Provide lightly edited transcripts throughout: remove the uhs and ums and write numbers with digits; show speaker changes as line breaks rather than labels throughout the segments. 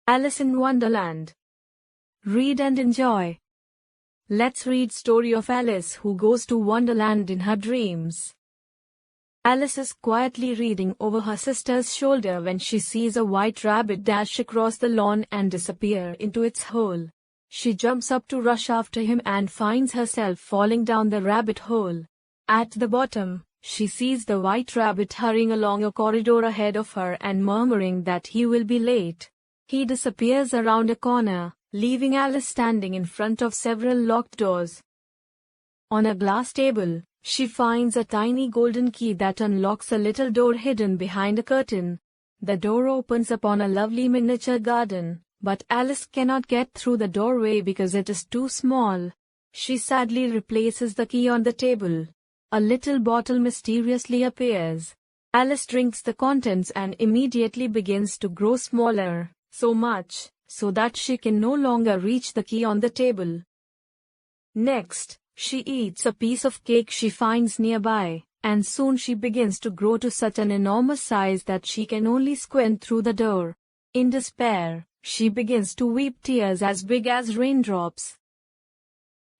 Alice in Wonderland. Read and enjoy. Let's read story of Alice who goes to Wonderland in her dreams. Alice is quietly reading over her sister's shoulder when she sees a white rabbit dash across the lawn and disappear into its hole. She jumps up to rush after him and finds herself falling down the rabbit hole. At the bottom, she sees the white rabbit hurrying along a corridor ahead of her and murmuring that he will be late. He disappears around a corner, leaving Alice standing in front of several locked doors. On a glass table, she finds a tiny golden key that unlocks a little door hidden behind a curtain. The door opens upon a lovely miniature garden, but Alice cannot get through the doorway because it is too small. She sadly replaces the key on the table. A little bottle mysteriously appears. Alice drinks the contents and immediately begins to grow smaller, so much so that she can no longer reach the key on the table. Next, she eats a piece of cake she finds nearby, and soon she begins to grow to such an enormous size that she can only squint through the door. In despair, she begins to weep tears as big as raindrops.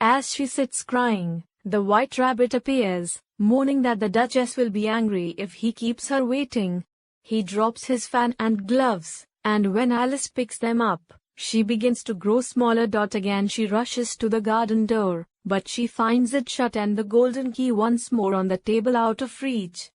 As she sits crying, the white rabbit appears, mourning that the Duchess will be angry if he keeps her waiting. He drops his fan and gloves, and when Alice picks them up, she begins to grow smaller. Again she rushes to the garden door, but she finds it shut and the golden key once more on the table out of reach.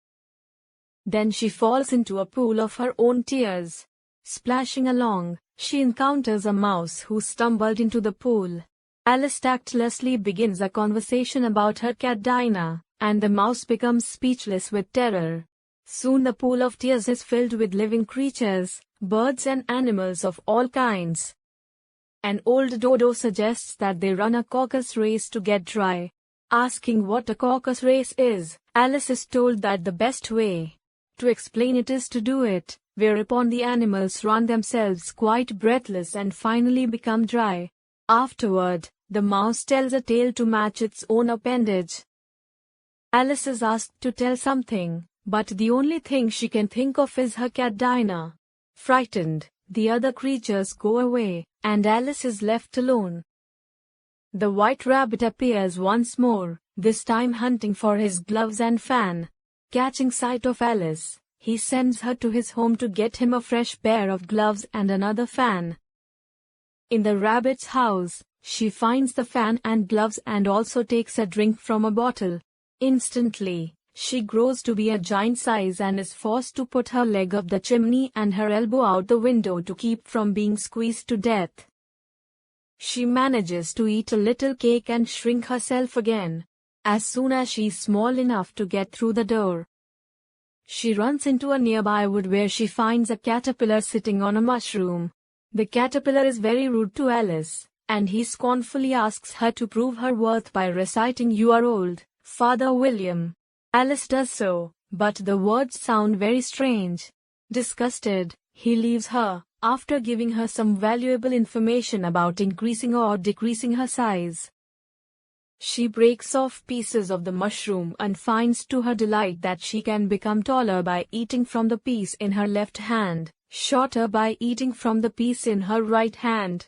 Then she falls into a pool of her own tears. Splashing along, she encounters a mouse who stumbled into the pool. Alice tactlessly begins a conversation about her cat Dinah, and the mouse becomes speechless with terror. Soon the pool of tears is filled with living creatures, birds and animals of all kinds. An old dodo suggests that they run a caucus race to get dry. Asking what a caucus race is, Alice is told that the best way to explain it is to do it, whereupon the animals run themselves quite breathless and finally become dry. Afterward, the mouse tells a tale to match its own appendage. Alice is asked to tell something, but the only thing she can think of is her cat Dinah. Frightened, the other creatures go away, and Alice is left alone. The white rabbit appears once more, this time hunting for his gloves and fan. Catching sight of Alice, he sends her to his home to get him a fresh pair of gloves and another fan. In the rabbit's house, she finds the fan and gloves and also takes a drink from a bottle. Instantly, she grows to be a giant size and is forced to put her leg up the chimney and her elbow out the window to keep from being squeezed to death. She manages to eat a little cake and shrink herself again, as soon as she is small enough to get through the door. She runs into a nearby wood where she finds a caterpillar sitting on a mushroom. The caterpillar is very rude to Alice, and he scornfully asks her to prove her worth by reciting "You are old, Father William." Alice does so, but the words sound very strange. Disgusted, he leaves her, after giving her some valuable information about increasing or decreasing her size. She breaks off pieces of the mushroom and finds to her delight that she can become taller by eating from the piece in her left hand, shorter by eating from the piece in her right hand.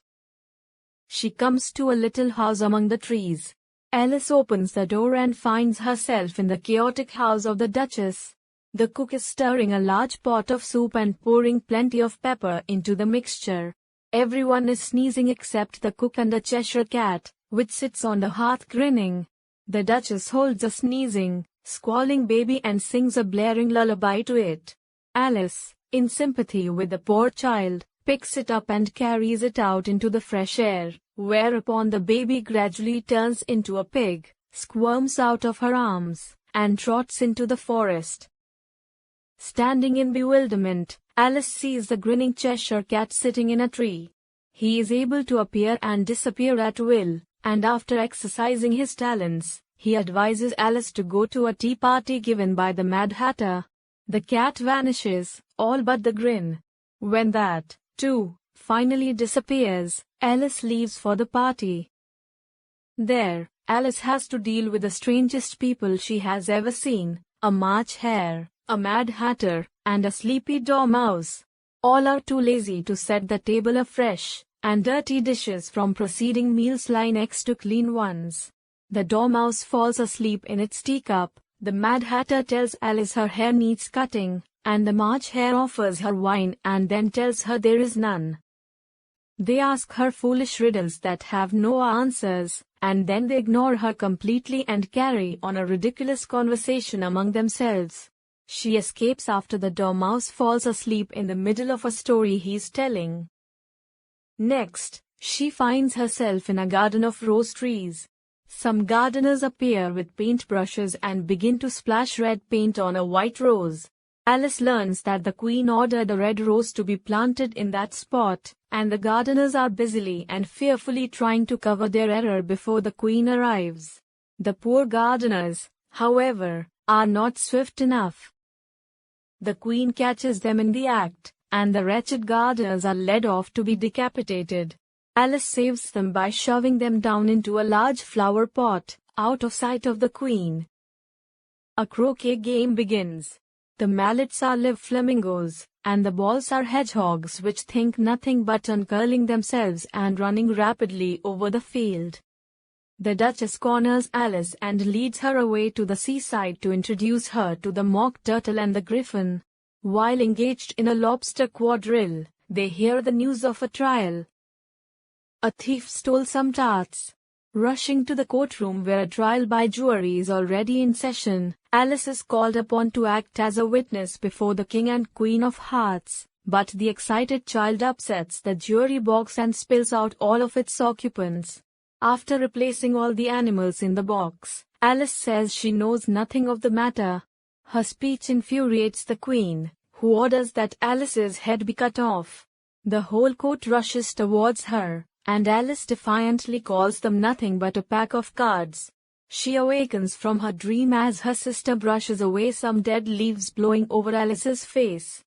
She comes to a little house among the trees. Alice opens the door and finds herself in the chaotic house of the Duchess. The cook is stirring a large pot of soup and pouring plenty of pepper into the mixture. Everyone is sneezing except the cook and a Cheshire cat, which sits on the hearth grinning. The Duchess holds a sneezing, squalling baby and sings a blaring lullaby to it. Alice, in sympathy with the poor child, picks it up and carries it out into the fresh air, whereupon the baby gradually turns into a pig, squirms out of her arms, and trots into the forest. Standing in bewilderment, Alice sees the grinning Cheshire cat sitting in a tree. He is able to appear and disappear at will, and after exercising his talents, he advises Alice to go to a tea party given by the Mad Hatter. The cat vanishes, all but the grin. When that, too, finally disappears, Alice leaves for the party. There, Alice has to deal with the strangest people she has ever seen, a March Hare, a Mad Hatter, and a sleepy dormouse. All are too lazy to set the table afresh, and dirty dishes from preceding meals lie next to clean ones. The Dormouse falls asleep in its teacup, the Mad Hatter tells Alice her hair needs cutting, and the March Hare offers her wine and then tells her there is none. They ask her foolish riddles that have no answers, and then they ignore her completely and carry on a ridiculous conversation among themselves. She escapes after the Dormouse falls asleep in the middle of a story he's telling. Next, she finds herself in a garden of rose trees. Some gardeners appear with paintbrushes and begin to splash red paint on a white rose. Alice learns that the Queen ordered a red rose to be planted in that spot, and the gardeners are busily and fearfully trying to cover their error before the Queen arrives. The poor gardeners, however, are not swift enough. The Queen catches them in the act, and the wretched gardeners are led off to be decapitated. Alice saves them by shoving them down into a large flower pot, out of sight of the Queen. A croquet game begins. The mallets are live flamingos, and the balls are hedgehogs which think nothing but uncurling themselves and running rapidly over the field. The Duchess corners Alice and leads her away to the seaside to introduce her to the Mock Turtle and the Griffin. While engaged in a lobster quadrille, they hear the news of a trial. A thief stole some tarts. Rushing to the courtroom where a trial by jury is already in session, Alice is called upon to act as a witness before the King and Queen of Hearts, but the excited child upsets the jury box and spills out all of its occupants. After replacing all the animals in the box, Alice says she knows nothing of the matter. Her speech infuriates the Queen, who orders that Alice's head be cut off. The whole court rushes towards her, and Alice defiantly calls them nothing but a pack of cards. She awakens from her dream as her sister brushes away some dead leaves blowing over Alice's face.